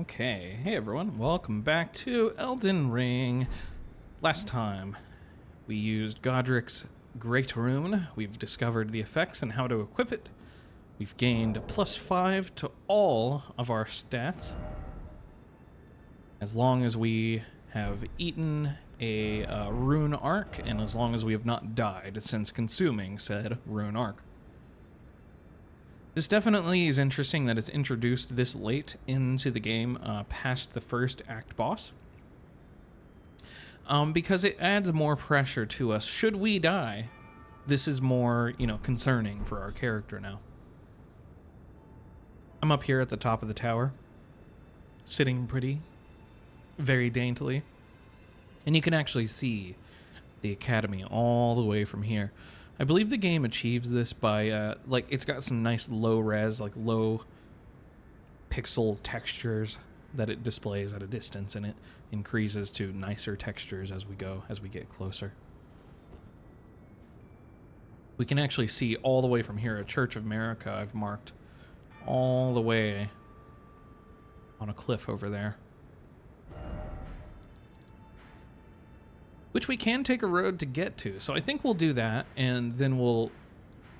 Okay, hey everyone, welcome back to Elden Ring. Last time, we used Godric's Great Rune. We've discovered the effects and how to equip it. We've gained +5 to all of our stats, as long as we have eaten a rune arc, and as long as we have not died since consuming said rune arc. This definitely is interesting that it's introduced this late into the game, past the first act boss. Because it adds more pressure to us. Should we die, this is more, concerning for our character now. I'm up here at the top of the tower, sitting pretty, very daintily. And you can actually see the academy all the way from here. I believe the game achieves this by, it's got some nice low-res, low pixel textures that it displays at a distance, and it increases to nicer textures as we get closer. We can actually see all the way from here a Church of America I've marked all the way on a cliff over there. Which we can take a road to get to, so I think we'll do that, and then we'll,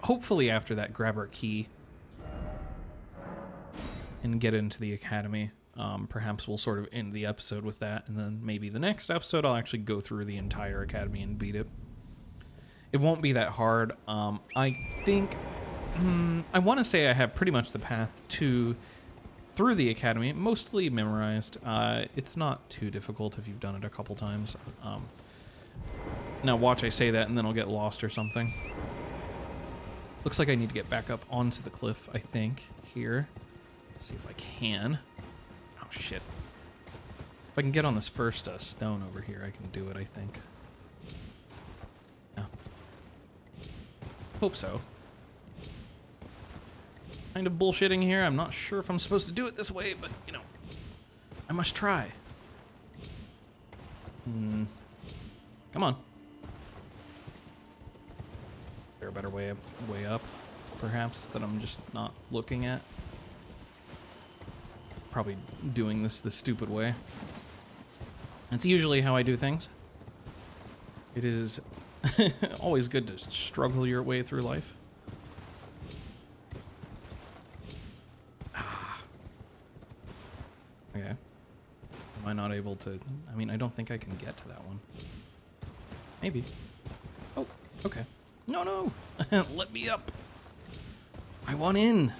hopefully after that, grab our key and get into the academy. Perhaps we'll sort of end the episode with that, and then maybe the next episode I'll actually go through the entire academy and beat it. It won't be that hard. I think, I want to say I have pretty much the path through the academy, mostly memorized. It's not too difficult if you've done it a couple times. Now watch I say that and then I'll get lost or something. Looks like I need to get back up onto the cliff, I think, here. See if I can. Oh, shit. If I can get on this first stone over here, I can do it, I think. Yeah. Hope so. Kind of bullshitting here. I'm not sure if I'm supposed to do it this way, but, I must try. Come on. Is there a better way up, perhaps, that I'm just not looking at? Probably doing this the stupid way. That's usually how I do things. It is always good to struggle your way through life. Okay. Am I not able to... I mean, I don't think I can get to that one. Maybe. Oh, okay. No! Let me up. I want in.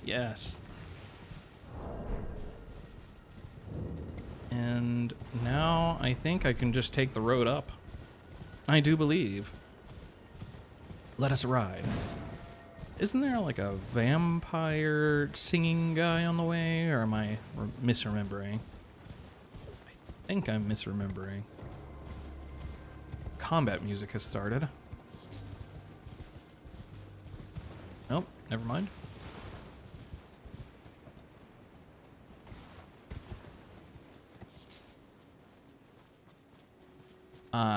Yes. And now I think I can just take the road up. I do believe. Let us ride. Isn't there like a vampire singing guy on the way, or am I misremembering? I think I'm misremembering. Combat music has started. Nope, never mind.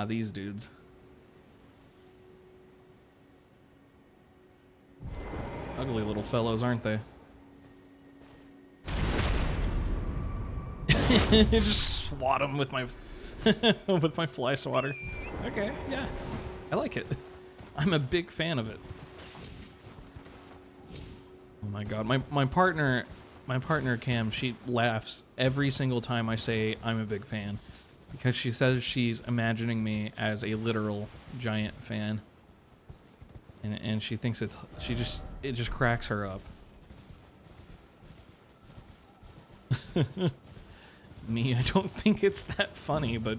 These dudes. Ugly little fellows, aren't they? Just swat them with my with my fly swatter. Okay, yeah, I like it. I'm a big fan of it. Oh my god, my partner Cam, she laughs every single time I say I'm a big fan, because she says she's imagining me as a literal giant fan, and she thinks it just cracks her up. Me, I don't think it's that funny, but,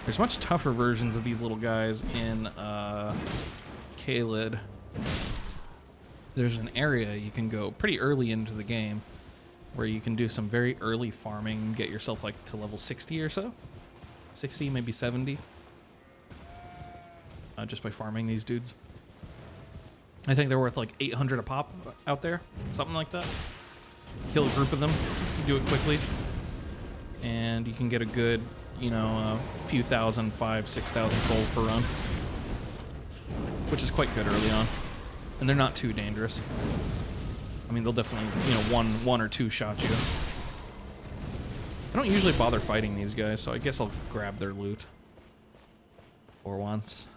There's much tougher versions of these little guys in, Caelid. There's an area you can go pretty early into the game where you can do some very early farming and get yourself, to level 60 or so. 60, maybe 70. Just by farming these dudes. I think they're worth, 800 a pop out there. Something like that. Kill a group of them, do it quickly, and you can get a good, few thousand, 5,000, 6,000 souls per run. which is quite good early on. And they're not too dangerous. I mean, they'll definitely, you know, one or two shot you. I don't usually bother fighting these guys, so I guess I'll grab their loot. For once.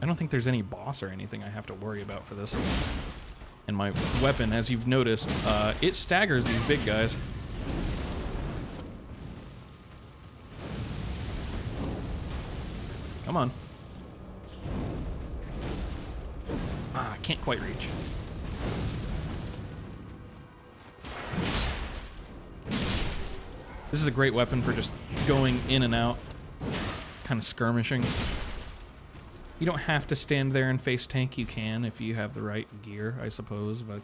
I don't think there's any boss or anything I have to worry about for this. And my weapon, as you've noticed, it staggers these big guys. Come on. Ah, I can't quite reach. This is a great weapon for just going in and out, kind of skirmishing. You don't have to stand there and face tank. You can if you have the right gear, I suppose, but...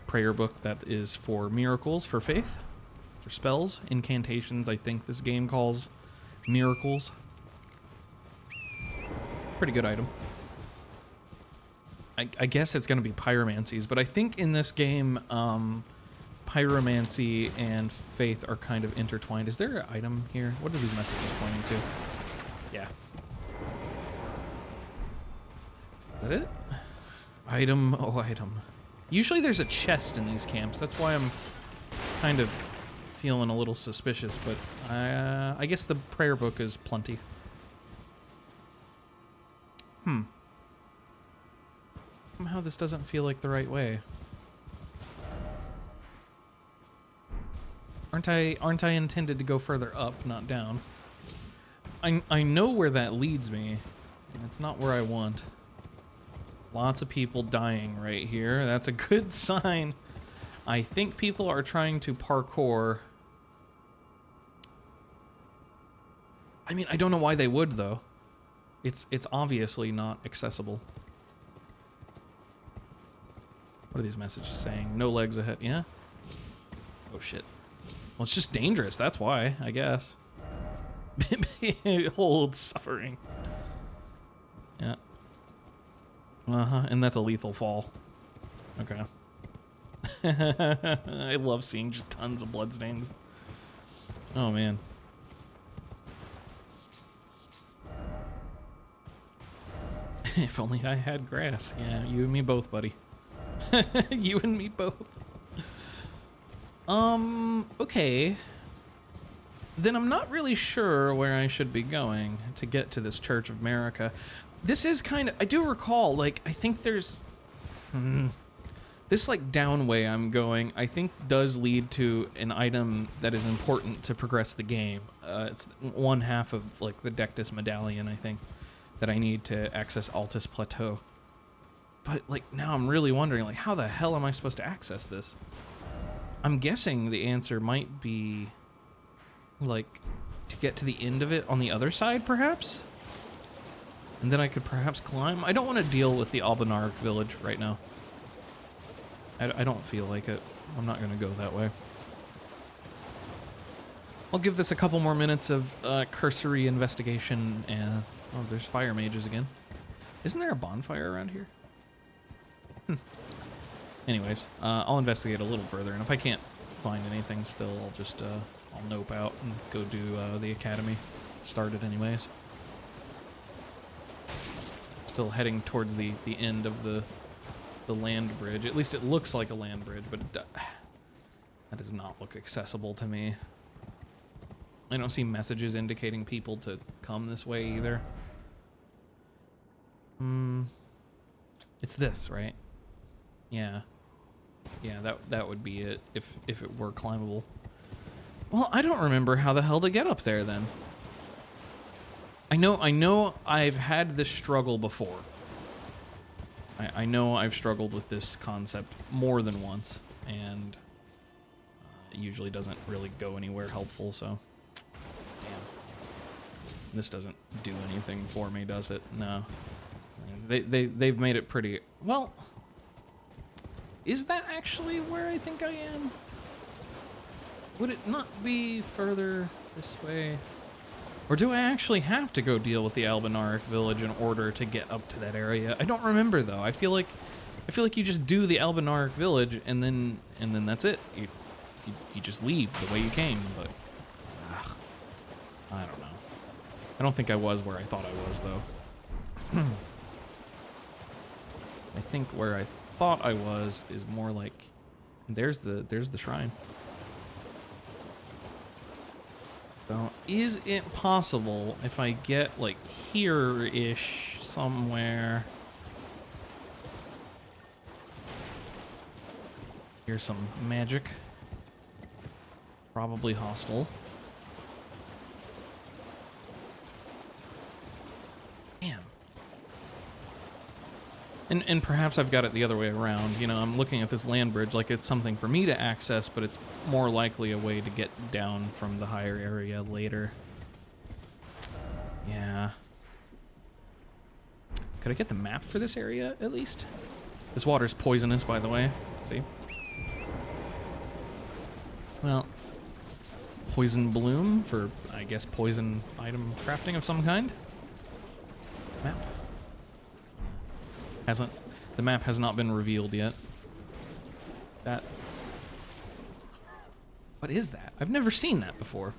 Prayer book, that is for miracles, for faith, for spells, incantations, I think this game calls miracles. Pretty good item. I guess it's going to be pyromancies, but I think in this game, pyromancy and faith are kind of intertwined. Is there an item here? What are these messages pointing to? Yeah. Is that it? Item, oh item. Usually there's a chest in these camps. That's why I'm kind of feeling a little suspicious, but I guess the prayer book is plenty. Somehow this doesn't feel like the right way. Aren't I intended to go further up, not down? I know where that leads me, and it's not where I want. Lots of people dying right here. That's a good sign. I think people are trying to parkour. I mean, I don't know why they would, though. It's obviously not accessible. What are these messages saying? No legs ahead. Yeah? Oh, shit. Well, it's just dangerous. That's why, I guess. Hold suffering. Yeah. Uh-huh. And that's a lethal fall. Okay. I love seeing just tons of bloodstains. Oh, man. If only I had grass. Yeah, you and me both, buddy. You and me both. Okay. Then I'm not really sure where I should be going to get to this Church of America. This is kind of... I do recall, like, I think there's... this, like, down way I'm going, I think does lead to an item that is important to progress the game. It's one half of, like, the Dectus Medallion, I think, that I need to access Altus Plateau. But, like, now I'm really wondering, like, how the hell am I supposed to access this? I'm guessing the answer might be, like, to get to the end of it on the other side, perhaps? And then I could perhaps climb? I don't want to deal with the Albinauric village right now. I don't feel like it. I'm not going to go that way. I'll give this a couple more minutes of cursory investigation, and... Oh, there's fire mages again. Isn't there a bonfire around here? Anyways, I'll investigate a little further, and if I can't find anything still, I'll just, I'll nope out and go do, the academy. Started anyways. Still heading towards the end of the land bridge. At least it looks like a land bridge, but it that does not look accessible to me. I don't see messages indicating people to come this way either. It's this, right? Yeah. Yeah, that would be it if it were climbable. Well, I don't remember how the hell to get up there then. I know I've had this struggle before. I know I've struggled with this concept more than once, and it usually doesn't really go anywhere helpful, so... Damn. This doesn't do anything for me, does it? No. They've made it pretty... Well... Is that actually where I think I am? Would it not be further this way? Or do I actually have to go deal with the Albinauric village in order to get up to that area? I don't remember though. I feel like you just do the Albinauric village and then that's it. You just leave the way you came, but I don't know. I don't think I was where I thought I was, though. I think where I thought I was is more like... There's the shrine. So, is it possible if I get, like, here-ish somewhere... Here's some magic. Probably hostile. Damn. And perhaps I've got it the other way around. You know, I'm looking at this land bridge like it's something for me to access, but it's more likely a way to get down from the higher area later. Yeah. Could I get the map for this area, at least? This water's poisonous, by the way. See? Well, poison bloom for, I guess, poison item crafting of some kind. Map. The map has not been revealed yet. What is that? I've never seen that before.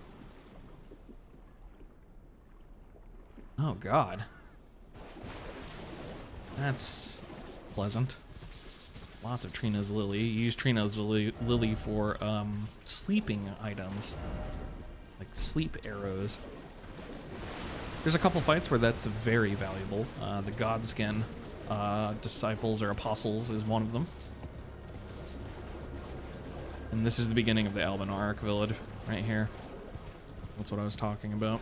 Oh God. That's pleasant. Lots of Trina's Lily. You use Trina's Lily for sleeping items. Like sleep arrows. There's a couple fights where that's very valuable. The Godskin disciples or apostles is one of them. And this is the beginning of the Albinaric village right here. That's what I was talking about.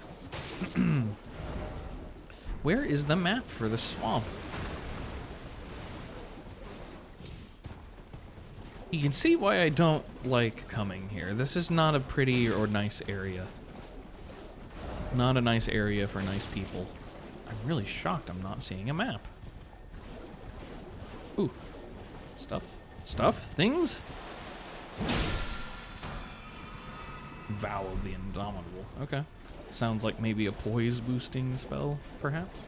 Where is the map for the swamp? You can see why I don't like coming here. This is not a pretty or nice area. Not a nice area for nice people. I'm really shocked I'm not seeing a map. Ooh. Stuff? Stuff? Things? Vow of the Indomitable. Okay. Sounds like maybe a poise boosting spell, perhaps?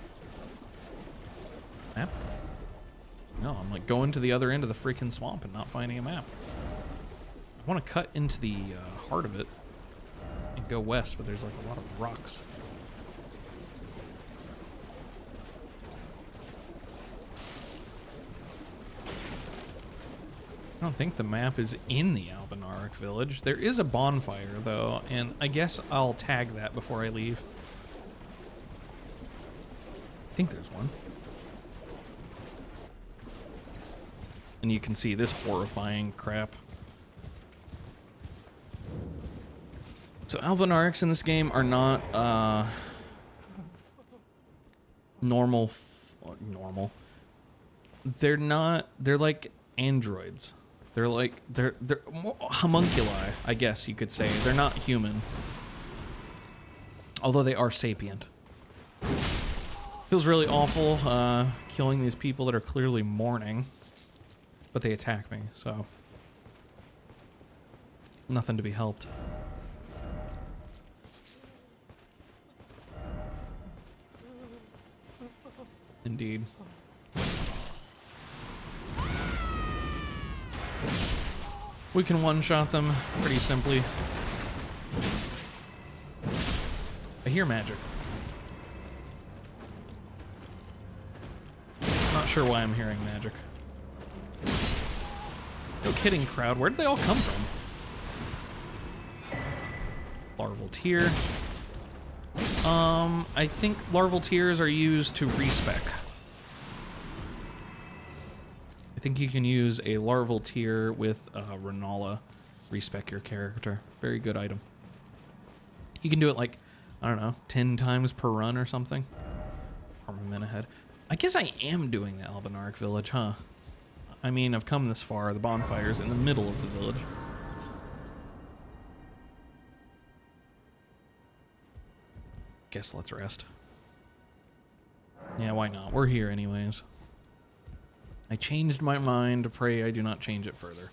Map? No, I'm like going to the other end of the freaking swamp and not finding a map. I want to cut into the heart of it and go west, but there's like a lot of rocks. I don't think the map is in the Albinaric village. There is a bonfire, though, and I guess I'll tag that before I leave. I think there's one. And you can see this horrifying crap. So Albinarics in this game are not normal. They're not. They're like androids. They're like they're more homunculi, I guess you could say. They're not human, although they are sapient. Feels really awful killing these people that are clearly mourning. But they attack me, so nothing to be helped. Indeed. We can one-shot them pretty simply. I hear magic. Not sure why I'm hearing magic. No kidding, crowd. Where did they all come from? Larval tear. I think larval tears are used to respec. I think you can use a larval tear with Renala, respec your character. Very good item. You can do it like, I don't know, 10 times per run or something. Armament ahead. I guess I am doing the Albinaric village, huh? I mean, I've come this far. The bonfire's in the middle of the village. Guess let's rest. Yeah, why not? We're here anyways. I changed my mind to pray I do not change it further.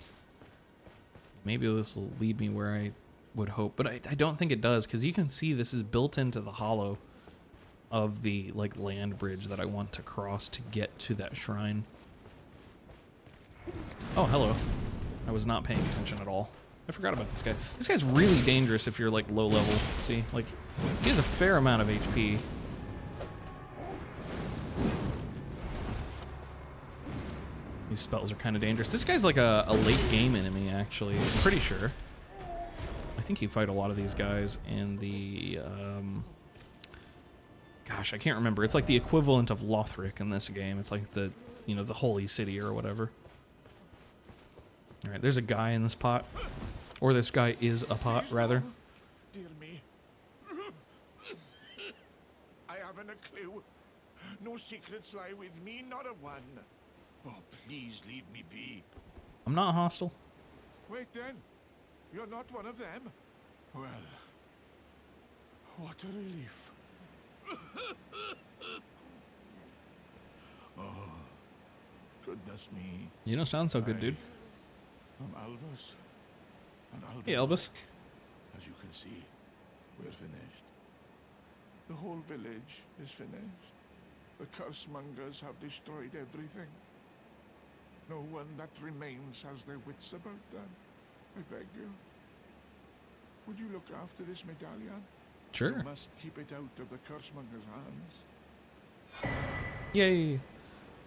Maybe this will lead me where I would hope, but I don't think it does, because you can see this is built into the hollow of the like land bridge that I want to cross to get to that shrine. Oh, hello. I was not paying attention at all. I forgot about this guy. This guy's really dangerous if you're like low level. See, like he has a fair amount of HP. These spells are kind of dangerous. This guy's like a late game enemy, actually. I'm pretty sure. I think you fight a lot of these guys in the, gosh, I can't remember. It's like the equivalent of Lothric in this game. It's like the, you know, the holy city or whatever. All right, there's a guy in this pot. Or this guy is a pot, rather. Dear me. I haven't a clue. No secrets lie with me, not a one. Oh, please leave me be. I'm not hostile. Wait then. You're not one of them? Well, what a relief. Oh, goodness me. You don't sound so good, dude. I'm Albus. Hey, Elvis. As you can see, we're finished. The whole village is finished. The cursemongers have destroyed everything. No one that remains has their wits about them. I beg you. Would you look after this medallion? Sure. You must keep it out of the cursemongers' hands. Yay.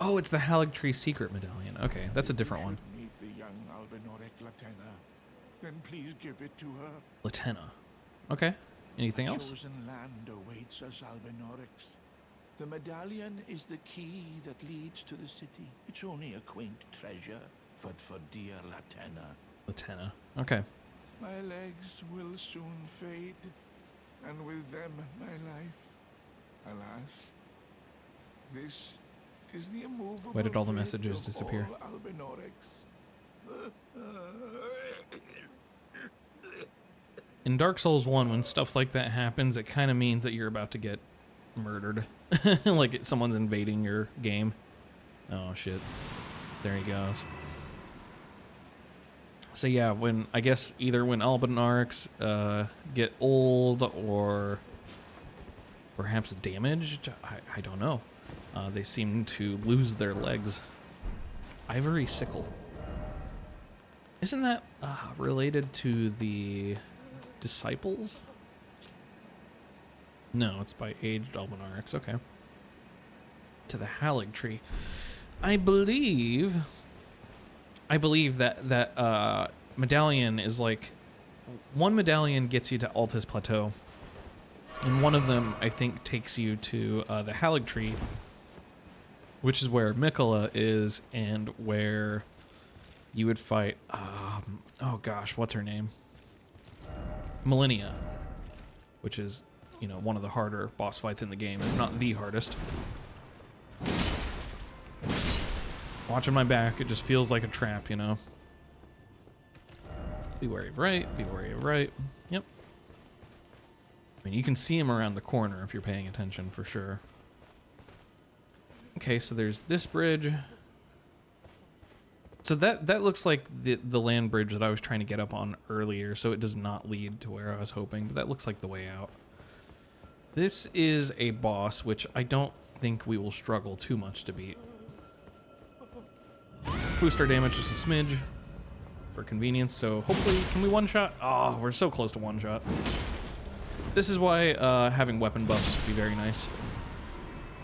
Oh, it's the Haligtree secret medallion. Okay, that's a different one. Meet the young Albinoric Latenna. Then please give it to her. Latenna. Okay. Anything else? Chosen land awaits us, Albinorics. The medallion is the key that leads to the city. It's only a quaint treasure, but for dear Latenna. Latenna. Okay. My legs will soon fade, and with them my life. Alas, this is the immovable. Why did all the fate messages of disappear? all Albinorics. In Dark Souls 1, when stuff like that happens, it kind of means that you're about to get murdered. Like someone's invading your game. Oh, shit. There he goes. So yeah, when I guess either when Albinorics get old or perhaps damaged, I don't know. They seem to lose their legs. Ivory sickle. Isn't that related to the disciples? No, it's by aged Albinorics. Okay. To the Haligtree. I believe that medallion is like one medallion gets you to Altus Plateau, and one of them I think takes you to the Haligtree, which is where Mikola is and where you would fight. Oh gosh, what's her name? Millennia, which is, you know, one of the harder boss fights in the game, if not the hardest. Watching my back, it just feels like a trap, you know. Be wary of right, be wary of right. Yep. I mean, you can see him around the corner if you're paying attention, for sure. Okay, so there's this bridge. So that looks like the land bridge that I was trying to get up on earlier, so it does not lead to where I was hoping, but that looks like the way out. This is a boss, which I don't think we will struggle too much to beat. Boost our damage just a smidge for convenience, so hopefully, can we one-shot? Oh, we're so close to one-shot. This is why having weapon buffs would be very nice.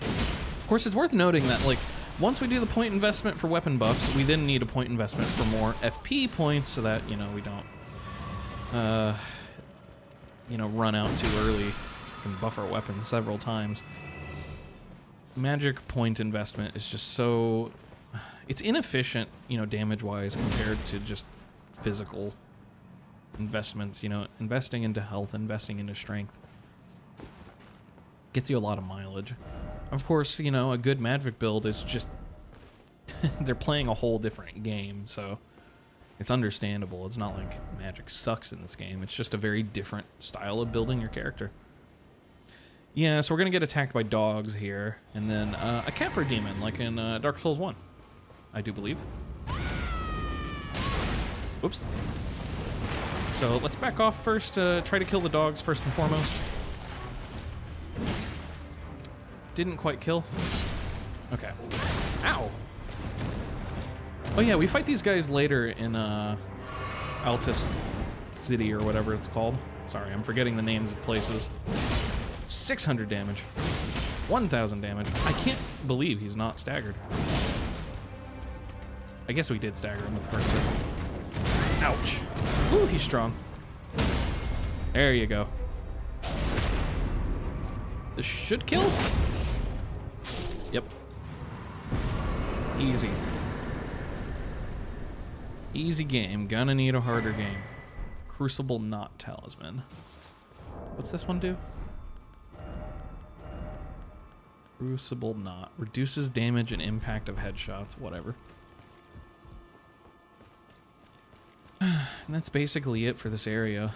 Of course, it's worth noting that, like, once we do the point investment for weapon buffs, we then need a point investment for more FP points so that, you know, we don't, you know, run out too early. So we can buff our weapons several times. Magic point investment is just so... It's inefficient, you know, damage-wise compared to just physical investments, you know, investing into health, investing into strength. Gets you a lot of mileage. Of course, you know, a good magic build is just... they're playing a whole different game, so it's understandable. It's not like magic sucks in this game. It's just a very different style of building your character. Yeah, so we're going to get attacked by dogs here, and then a camper demon, like in Dark Souls 1, I do believe. Whoops. So let's back off first, try to kill the dogs first and foremost. Didn't quite kill. Okay. Ow! Oh yeah, we fight these guys later in Altus city or whatever it's called. Sorry, I'm forgetting the names of places. 600 damage. 1,000 damage. I can't believe he's not staggered. I guess we did stagger him with the first hit. Ouch. Ooh, he's strong. There you go. This should kill? Yep. Easy. Easy game. Gonna need a harder game. Crucible Knot Talisman. What's this one do? Crucible Knot. Reduces damage and impact of headshots. Whatever. And that's basically it for this area.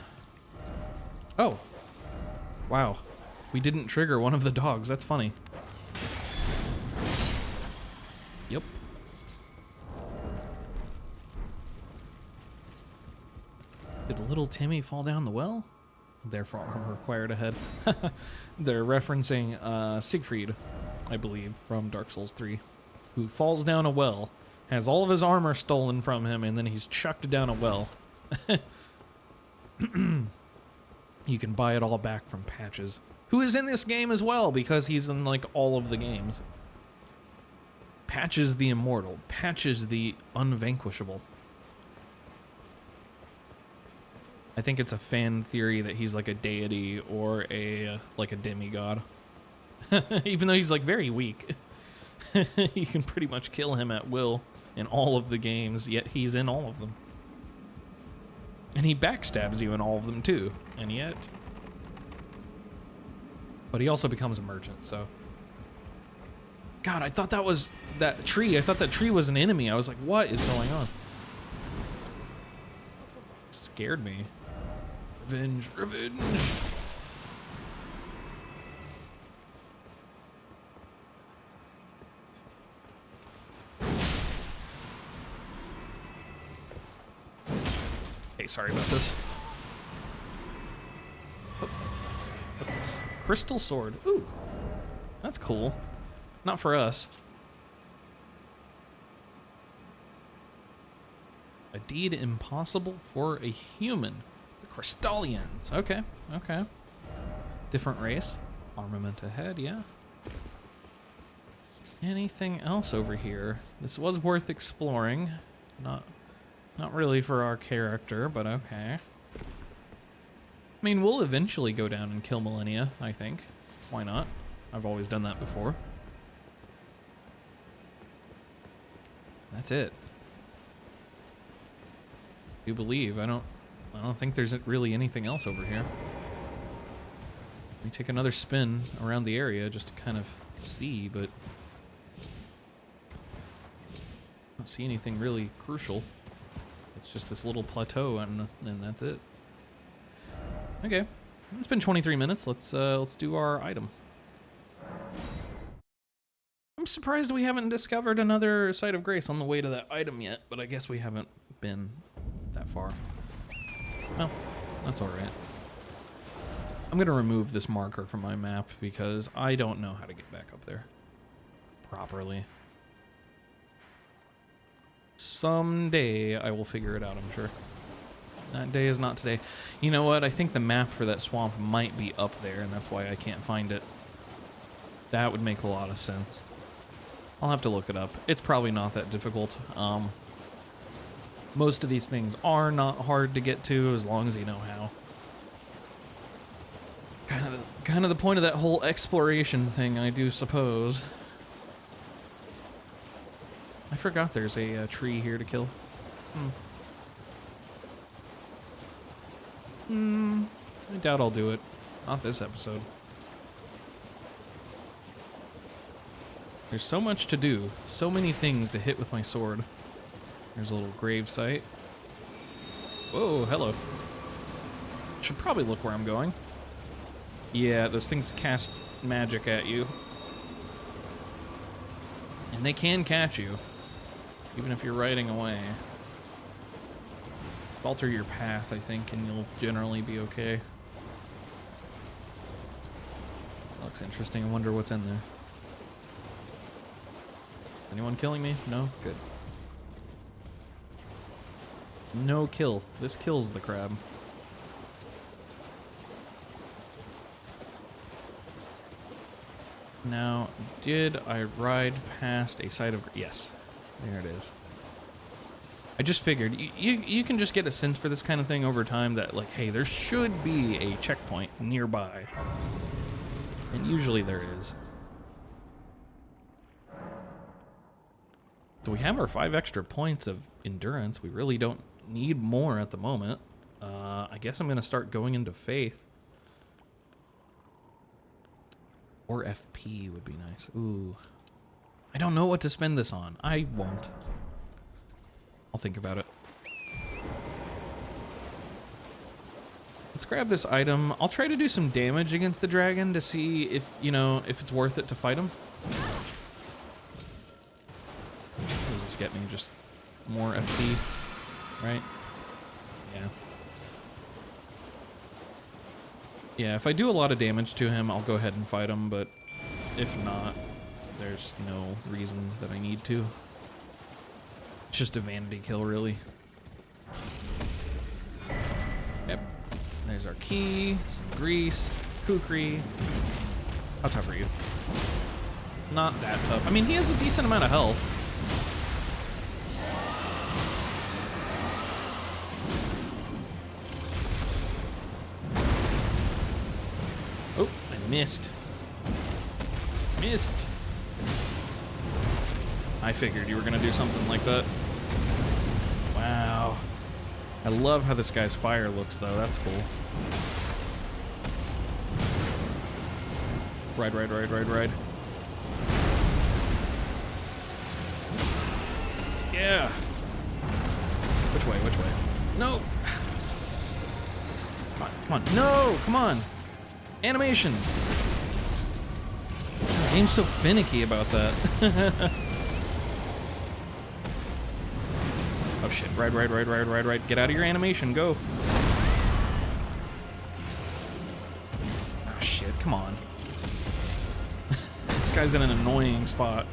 Oh. Wow. We didn't trigger one of the dogs. That's funny. Yep. Did little Timmy fall down the well? Therefore, armor required ahead. They're referencing Siegfried, I believe, from Dark Souls 3, who falls down a well, has all of his armor stolen from him, and then he's chucked down a well. You can buy it all back from Patches, who is in this game as well, because he's in, like, all of the games. Patches the Immortal. Patches the Unvanquishable. I think it's a fan theory that he's like a deity or like a demigod. Even though he's like very weak. You can pretty much kill him at will in all of the games, yet he's in all of them. And he backstabs you in all of them too, and yet... But he also becomes a merchant, so... God, I thought that was that tree. I thought that tree was an enemy. I was like, what is going on? It scared me. Revenge, revenge. Hey, sorry about this. Oh, what's this? Crystal sword. Ooh, that's cool. Not for us. A deed impossible for a human. The Crystallians. Okay, okay. Different race. Armament ahead, yeah. Anything else over here? This was worth exploring. Not really for our character, but okay. I mean, we'll eventually go down and kill Millennia, I think. Why not? I've always done that before. That's it. You believe? I don't think there's really anything else over here. Let me take another spin around the area just to kind of see, but I don't see anything really crucial. It's just this little plateau, and that's it. Okay, it's been 23 minutes. Let's do our item. I'm surprised we haven't discovered another Site of Grace on the way to that item yet, but I guess we haven't been that far. Well, that's alright. I'm gonna remove this marker from my map because I don't know how to get back up there properly. Someday I will figure it out, I'm sure. That day is not today. You know what? I think the map for that swamp might be up there, and that's why I can't find it. That would make a lot of sense. I'll have to look it up. It's probably not that difficult. Most of these things are not hard to get to as long as you know how. Kind of the point of that whole exploration thing, I do suppose. I forgot there's a tree here to kill. I doubt I'll do it. Not this episode. There's so much to do. So many things to hit with my sword. There's a little grave site. Whoa, hello. Should probably look where I'm going. Yeah, those things cast magic at you. And they can catch you. Even if you're riding away. Alter your path, I think, and you'll generally be okay. Looks interesting. I wonder what's in there. Anyone killing me? No? Good. No kill. This kills the crab. Now, did I ride past a site of... Yes, there it is. I just figured, you can just get a sense for this kind of thing over time that, like, hey, there should be a checkpoint nearby. And usually there is. So we have our 5 extra points of endurance. We really don't need more at the moment. I guess I'm going to start going into faith. Or FP would be nice. Ooh. I don't know what to spend this on. I won't. I'll think about it. Let's grab this item. I'll try to do some damage against the dragon to see if, you know, if it's worth it to fight him. What does this get me? Just more FP, right? Yeah. Yeah, if I do a lot of damage to him, I'll go ahead and fight him, but if not, there's no reason that I need to. It's just a vanity kill, really. Yep. There's our key, some grease, kukri. How tough are you? Not that tough. I mean, he has a decent amount of health. Oh, I missed. Missed. I figured you were gonna do something like that. Wow. I love how this guy's fire looks, though. That's cool. Ride, ride, ride, ride, ride. Yeah. Which way, which way? No! Come on, come on. No! Come on! Animation! The game's so finicky about that. Oh shit, ride, ride, ride, ride, ride, ride. Get out of your animation, go. Oh shit, come on. This guy's in an annoying spot.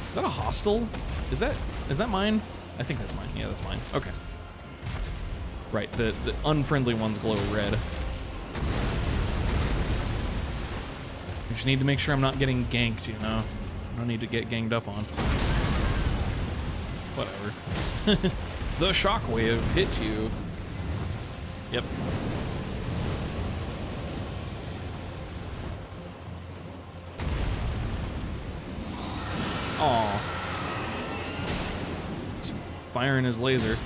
Is that a hostile? Is that mine? I think that's mine. Yeah, that's mine. Okay. Right, the unfriendly ones glow red. I just need to make sure I'm not getting ganked, you know? I don't need to get ganged up on. Whatever. The shockwave hit you. Yep. Aw. He's firing his laser.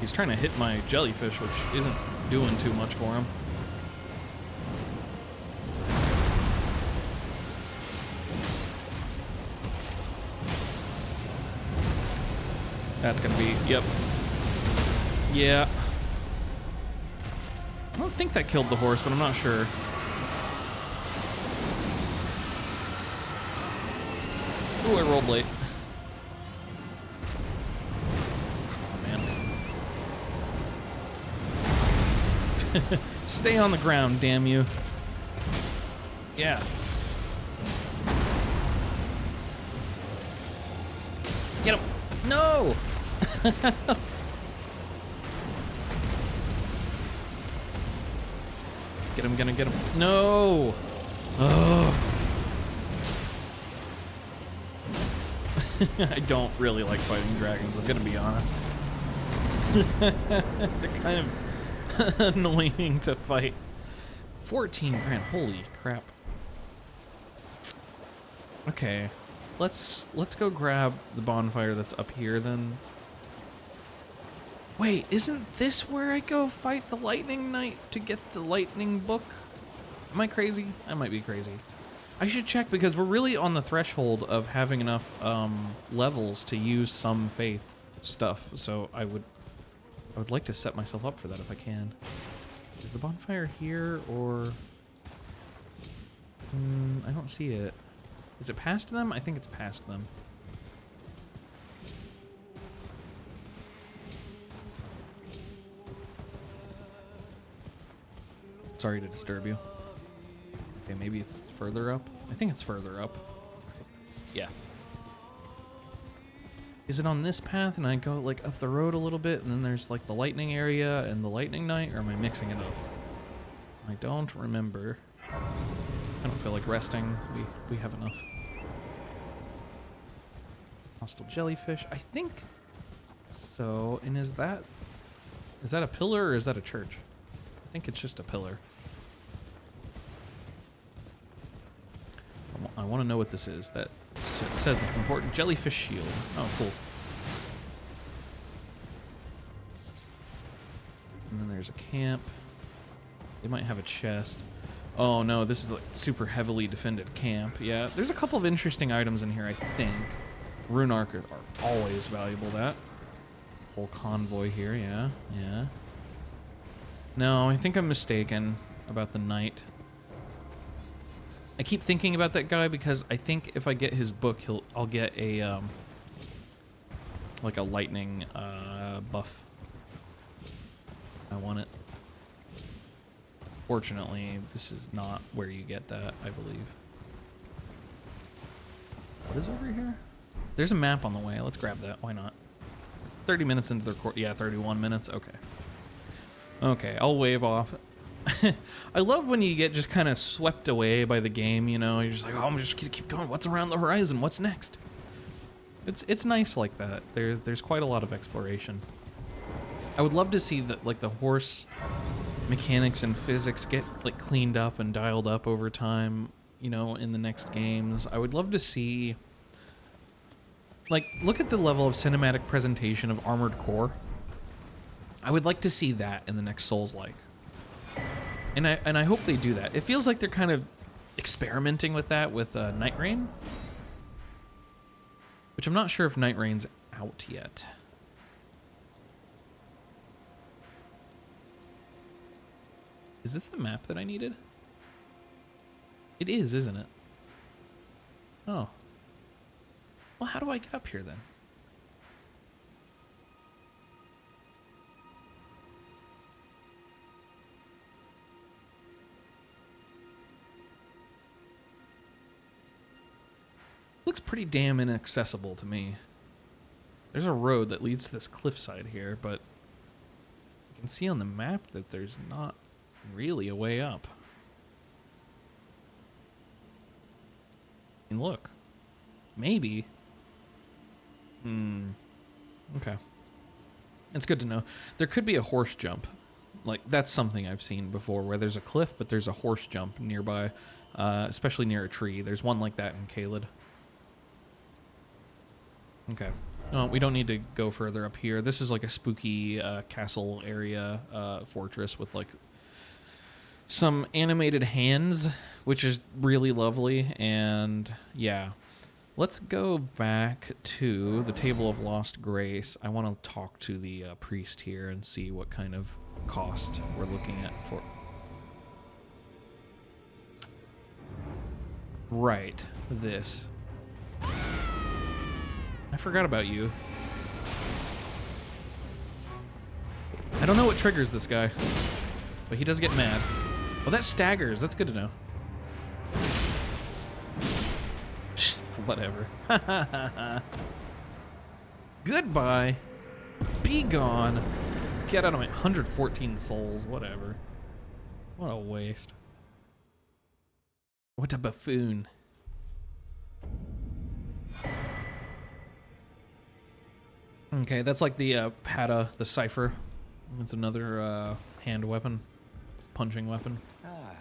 He's trying to hit my jellyfish, which isn't doing too much for him. That's gonna be, yep. Yeah. I don't think that killed the horse, but I'm not sure. Ooh, I rolled late. Come on, man. Stay on the ground, damn you. Yeah. Get him. No! Get him, gonna get him. No! Oh. I don't really like fighting dragons, I'm gonna be honest. They're kind of annoying to fight. 14 grand, holy crap. Okay. Let's go grab the bonfire that's up here then. Wait, isn't this where I go fight the lightning knight to get the lightning book? Am I crazy? I might be crazy. I should check because we're really on the threshold of having enough levels to use some faith stuff. So I would like to set myself up for that if I can. Is the bonfire here or? I don't see it. Is it past them? I think it's past them. Sorry to disturb you. Okay, maybe it's further up. I think it's further up. Yeah. Is it on this path and I go like up the road a little bit and then there's like the lightning area and the lightning knight, or am I mixing it up? I don't remember. I don't feel like resting. We have enough. Hostile jellyfish. I think so. And is that a pillar or is that a church? I think it's just a pillar. I want to know what this is. That it says it's important. Jellyfish shield. Oh, cool. And then there's a camp. They might have a chest. Oh no, this is like super heavily defended camp. Yeah, there's a couple of interesting items in here, I think. Rune arc are always valuable. That whole convoy here, yeah. No, I think I'm mistaken about the knight. I keep thinking about that guy because I think if I get his book, I'll get a like a lightning buff. I want it. Fortunately, this is not where you get that, I believe. What is over here? There's a map on the way. Let's grab that. Why not? 30 minutes into the record. Yeah, 31 minutes. Okay. Okay, I'll wave off. I love when you get just kind of swept away by the game, you know? You're just like, oh, I'm just gonna keep going. What's around the horizon? What's next? It's nice like that. There's quite a lot of exploration. I would love to see that, like, the horse mechanics and physics get like cleaned up and dialed up over time, you know, in the next games. I would love to see, like, look at the level of cinematic presentation of Armored Core. I would like to see that in the next Souls-like. And I hope they do that. It feels like they're kind of experimenting with that with Night Rain, which I'm not sure if Night Rain's out yet. Is this the map that I needed? It is, isn't it? Oh. Well, how do I get up here then? Looks pretty damn inaccessible to me. There's a road that leads to this cliffside here, but you can see on the map that there's not really a way up. And look. Maybe. Okay. It's good to know. There could be a horse jump. Like, that's something I've seen before, where there's a cliff, but there's a horse jump nearby, especially near a tree. There's one like that in Caelid. Okay. No, we don't need to go further up here. This is like a spooky castle area fortress with like some animated hands, which is really lovely. And yeah, let's go back to the Table of Lost Grace. I want to talk to the priest here and see what kind of cost we're looking at for. Right, this. I forgot about you. I don't know what triggers this guy, but he does get mad. Oh, that staggers. That's good to know. Whatever. Goodbye. Be gone. Get out of my 114 souls. Whatever. What a waste. What a buffoon. Okay, that's like the Pata, the Cipher. That's another hand weapon, punching weapon. Ah,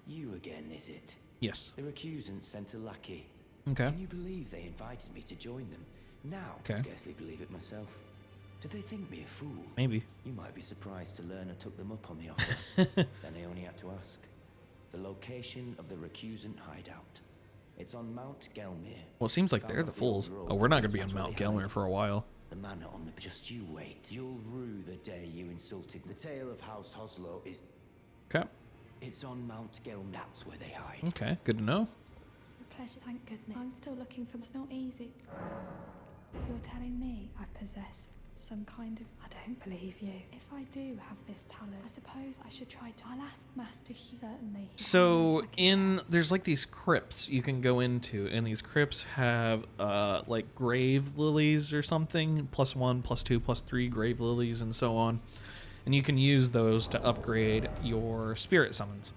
you again, is it? Yes. The recusants sent a lackey. Okay. Can you believe they invited me to join them? Now, I scarcely believe it myself. Did they think me a fool? Maybe. You might be surprised to learn I took them up on the offer. Then I only had to ask. The location of the recusant hideout. It's on Mount Gelmir. Well, it seems like they're the fools. Oh, we're not going to be on Mount Gelmir for a while. The manor on the... Just you wait. You'll rue the day you insulted... The tale of House Hoslow is... Okay. It's on Mount Gelmir. That's where they hide. Okay, good to know. A pleasure, thank goodness. I'm still looking for... It's not easy. You're telling me I possess some kind of... I don't believe you. If I do have this talent, I suppose I should try to... I'll ask Master Hugh. Certainly. So, there's like these crypts you can go into, and these crypts have like grave lilies or something, +1, +2, +3 grave lilies and so on. And you can use those to upgrade your spirit summons.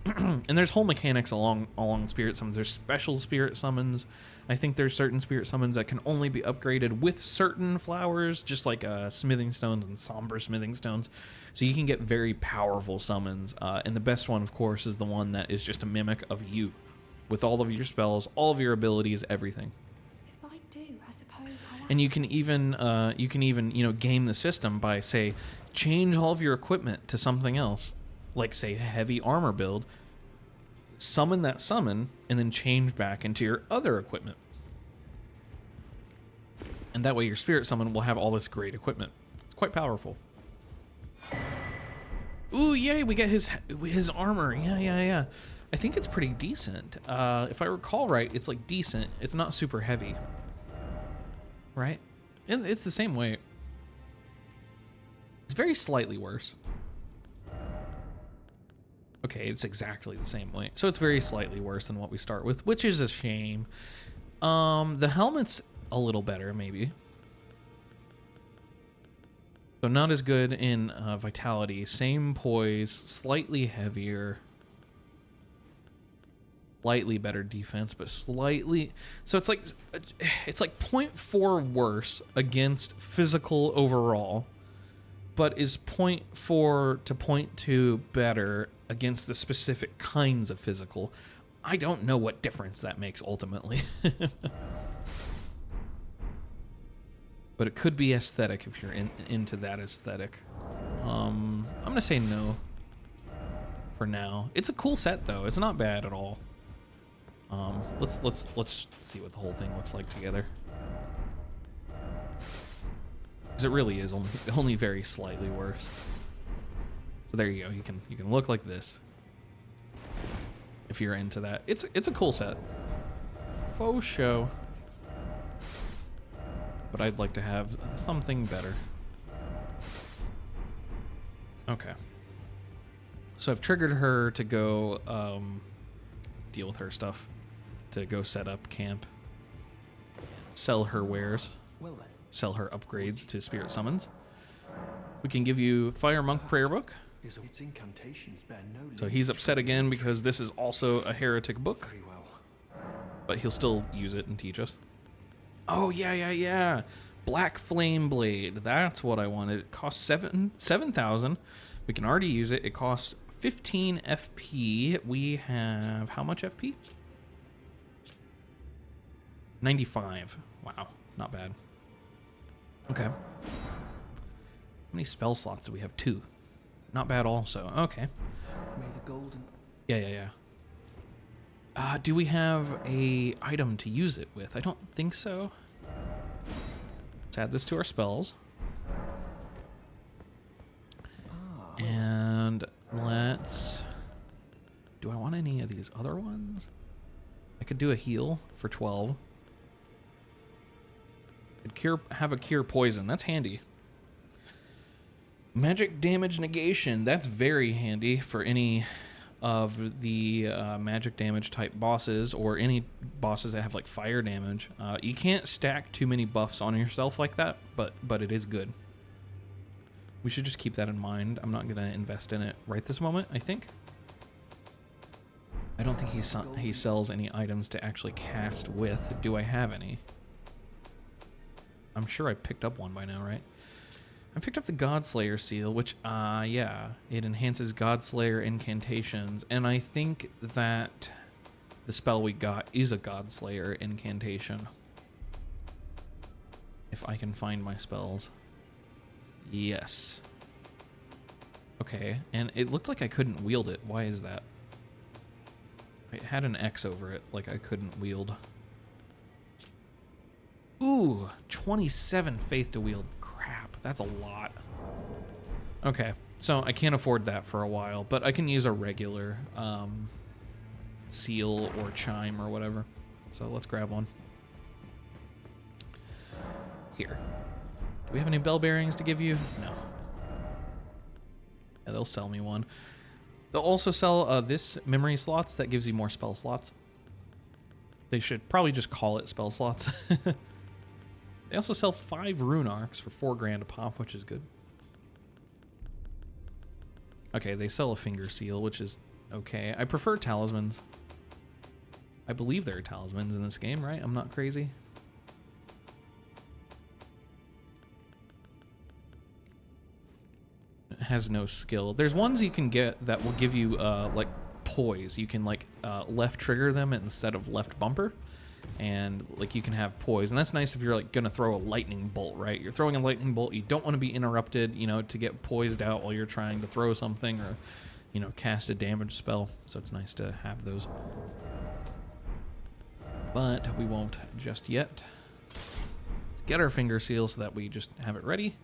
And there's whole mechanics along spirit summons. There's special spirit summons. I think there's certain spirit summons that can only be upgraded with certain flowers, just like smithing stones and somber smithing stones. So you can get very powerful summons. And the best one, of course, is the one that is just a mimic of you, with all of your spells, all of your abilities, everything. If I do, I suppose I'll And you can even game the system by, say, change all of your equipment to something else, like, say, a heavy armor build, summon that summon, and then change back into your other equipment. And that way your spirit summon will have all this great equipment. It's quite powerful. Ooh, yay, we get his armor. Yeah. I think it's pretty decent. If I recall right, it's like decent. It's not super heavy. Right? And it's the same weight. It's very slightly worse. Okay, it's exactly the same weight. So it's very slightly worse than what we start with, which is a shame. The helmet's a little better, maybe. So not as good in vitality. Same poise, slightly heavier. Slightly better defense, but slightly... So it's like 0.4 worse against physical overall, but is 0.4 to 0.2 better against the specific kinds of physical. I don't know what difference that makes ultimately. But it could be aesthetic if you're into that aesthetic. I'm gonna say no for now. It's a cool set though. It's not bad at all. Let's see what the whole thing looks like together. Because it really is only very slightly worse. So there you go. You can look like this if you're into that. It's a cool set. Faux show. But I'd like to have something better. Okay. So I've triggered her to go deal with her stuff, to go set up camp, sell her wares, sell her upgrades to spirit summons. We can give you Fire Monk Prayer Book. So he's upset again because this is also a heretic book, but he'll still use it and teach us. Oh, yeah. Black Flame Blade. That's what I wanted. It costs 7,000. We can already use it. It costs 15 FP. We have how much FP? 95. Wow, not bad. Okay. How many spell slots do we have? 2. Not bad also. Okay. May the golden... Yeah. Do we have a item to use it with? I don't think so. Let's add this to our spells. And let's... Do I want any of these other ones? I could do a heal for 12. Could have a cure poison. That's handy. Magic damage negation. That's very handy for any of the magic damage type bosses, or any bosses that have like fire damage. You can't stack too many buffs on yourself like that, but it is good. We should just keep that in mind. I'm not going to invest in it right this moment, I think. I don't think he sells any items to actually cast with. Do I have any? I'm sure I picked up one by now, right? I picked up the Godslayer seal, which, yeah, it enhances Godslayer incantations, and I think that the spell we got is a Godslayer incantation. If I can find my spells. Yes. Okay, and it looked like I couldn't wield it. Why is that? It had an X over it, like I couldn't wield. Ooh, 27 faith to wield. Crap, that's a lot. Okay, so I can't afford that for a while, but I can use a regular seal or chime or whatever. So let's grab one. Here. Do we have any bell bearings to give you? No. Yeah, they'll sell me one. They'll also sell this memory slots that gives you more spell slots. They should probably just call it spell slots. They also sell 5 rune arcs for $4 grand a pop, which is good. Okay, they sell a finger seal, which is okay. I prefer talismans. I believe there are talismans in this game, right? I'm not crazy. It has no skill. There's ones you can get that will give you like poise. You can like left trigger them instead of left bumper, and like you can have poise, and that's nice if you're like gonna throw a lightning bolt, right? You're throwing a lightning bolt, you don't want to be interrupted, you know, to get poised out while you're trying to throw something or, you know, cast a damage spell. So it's nice to have those, but we won't just yet. Let's get our finger seal so that we just have it ready.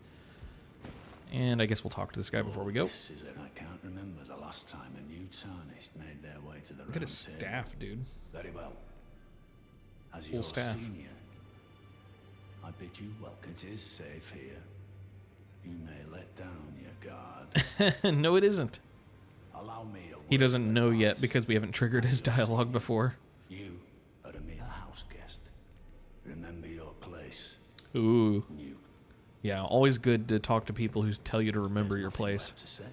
And I guess we'll talk to this guy before we go. This is it. I can't remember the last time a new tarnished made their way to the Look at his round staff, table. dude. Very well. As Full your staff. senior, I bid you welcome. It is safe here. You may let down your guard. No, it isn't. Allow me a He word doesn't of know advice. yet because we haven't triggered his dialogue before. You are a mere house guest. Remember your place. Ooh. You. Yeah, always good to talk to people who tell you to remember There's your nothing place. left to say.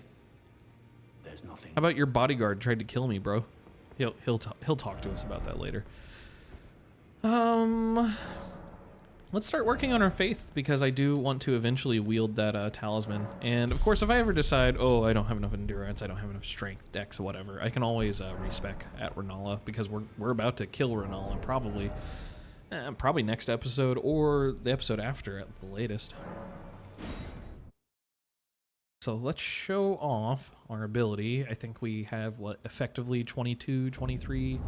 There's nothing. How about your bodyguard tried to kill me, bro? He'll talk to us about that later. Let's start working on our faith, because I do want to eventually wield that talisman. And of course, if I ever decide, oh, I don't have enough endurance, I don't have enough strength, dex, whatever, I can always respec at Renala, because we're about to kill Renala probably next episode or the episode after at the latest. So let's show off our ability. I think we have, what, effectively 22, 23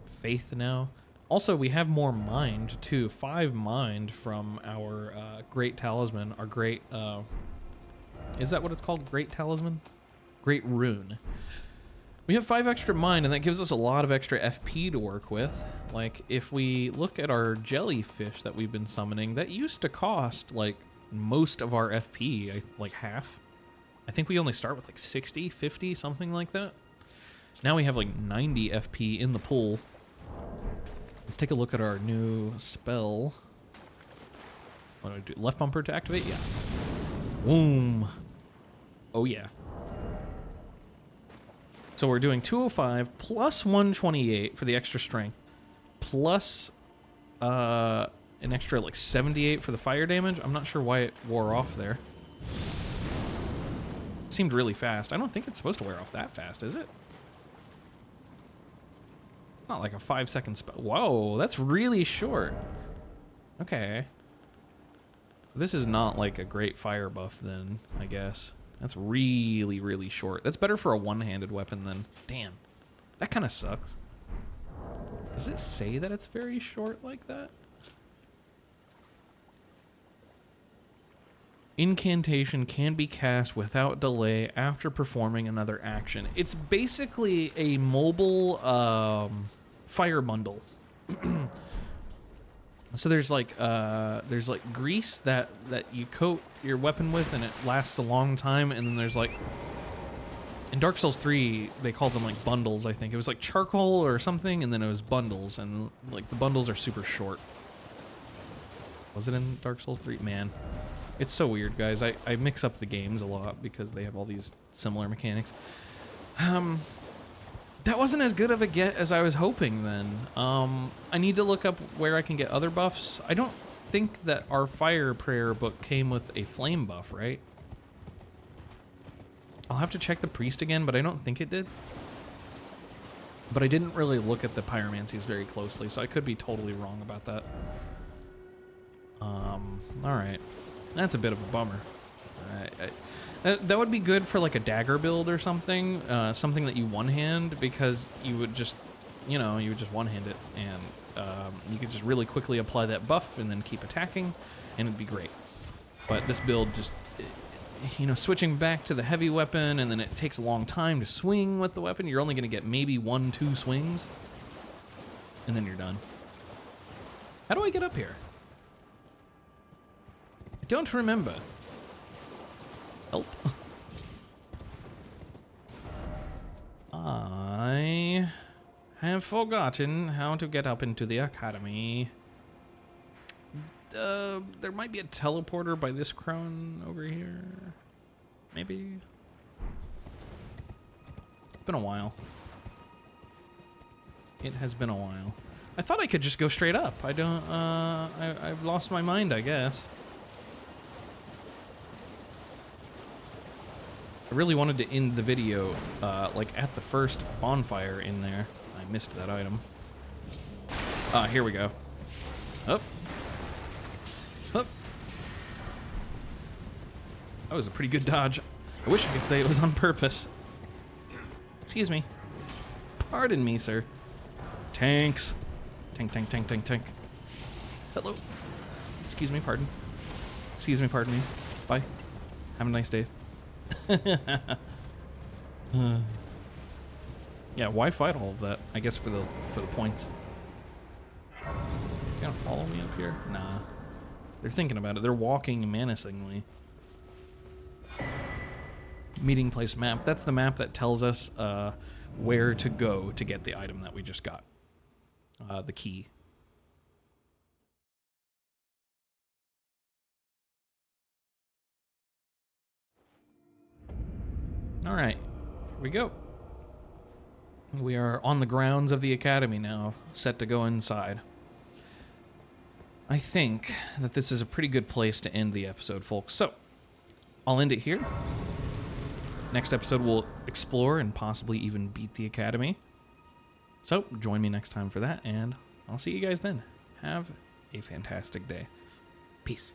faith now. Also, we have more mind, too. 5 mind from our great talisman. Our great, is that what it's called? Great talisman? Great rune. We have 5 extra mind, and that gives us a lot of extra FP to work with. Like, if we look at our jellyfish that we've been summoning, that used to cost, like, most of our FP, like half. I think we only start with like 60, 50, something like that. Now we have like 90 FP in the pool. Let's take a look at our new spell. What do I do? Left bumper to activate? Yeah. Boom. Oh yeah. So we're doing 205 plus 128 for the extra strength, plus an extra like 78 for the fire damage. I'm not sure why it wore off there. It seemed really fast. I don't think it's supposed to wear off that fast, is it? Not like a 5-second spell. Whoa, that's really short. Okay. So this is not like a great fire buff then, I guess. That's really, really short. That's better for a one-handed weapon than... Damn. That kind of sucks. Does it say that it's very short like that? Incantation can be cast without delay after performing another action. It's basically a mobile fire bundle. So there's like grease that you coat your weapon with, and it lasts a long time. And then there's like, in Dark Souls 3, they called them like bundles. I think it was like charcoal or something, and then it was bundles, and like the bundles are super short. Was it in Dark Souls 3? Man. It's so weird, guys. I mix up the games a lot because they have all these similar mechanics. That wasn't as good of a get as I was hoping then. I need to look up where I can get other buffs. I don't think that our fire prayer book came with a flame buff, right? I'll have to check the priest again, but I don't think it did. But I didn't really look at the pyromancies very closely, so I could be totally wrong about that. Alright. That's a bit of a bummer. That would be good for like a dagger build or something, something that you one-hand, because you would just, you know, you would just one-hand it, and you could just really quickly apply that buff and then keep attacking, and it'd be great. But this build just, you know, switching back to the heavy weapon, and then it takes a long time to swing with the weapon. You're only going to get maybe 1-2 swings, and then you're done. How do I get up here? I don't remember. Help. I have forgotten how to get up into the academy. There might be a teleporter by this crone over here. Maybe. been a while. It has been a while. I thought I could just go straight up. I don't, I've lost my mind, I guess. I really wanted to end the video, like, at the first bonfire in there. I missed that item. Ah, here we go. Up. Up. That was a pretty good dodge. I wish I could say it was on purpose. Excuse me. Pardon me, sir. Tanks. Tank, tank, tank, tank, tank. Hello. Excuse me, pardon. Excuse me, pardon me. Bye. Have a nice day. Yeah, why fight all of that? I guess for the points. You gonna follow me up here? Nah. They're thinking about it. They're walking menacingly. Meeting place map. That's the map that tells us where to go to get the item that we just got. The key. All right, here we go. We are on the grounds of the academy now, set to go inside. I think that this is a pretty good place to end the episode, folks. So, I'll end it here. Next episode, we'll explore and possibly even beat the academy. So, join me next time for that, and I'll see you guys then. Have a fantastic day. Peace.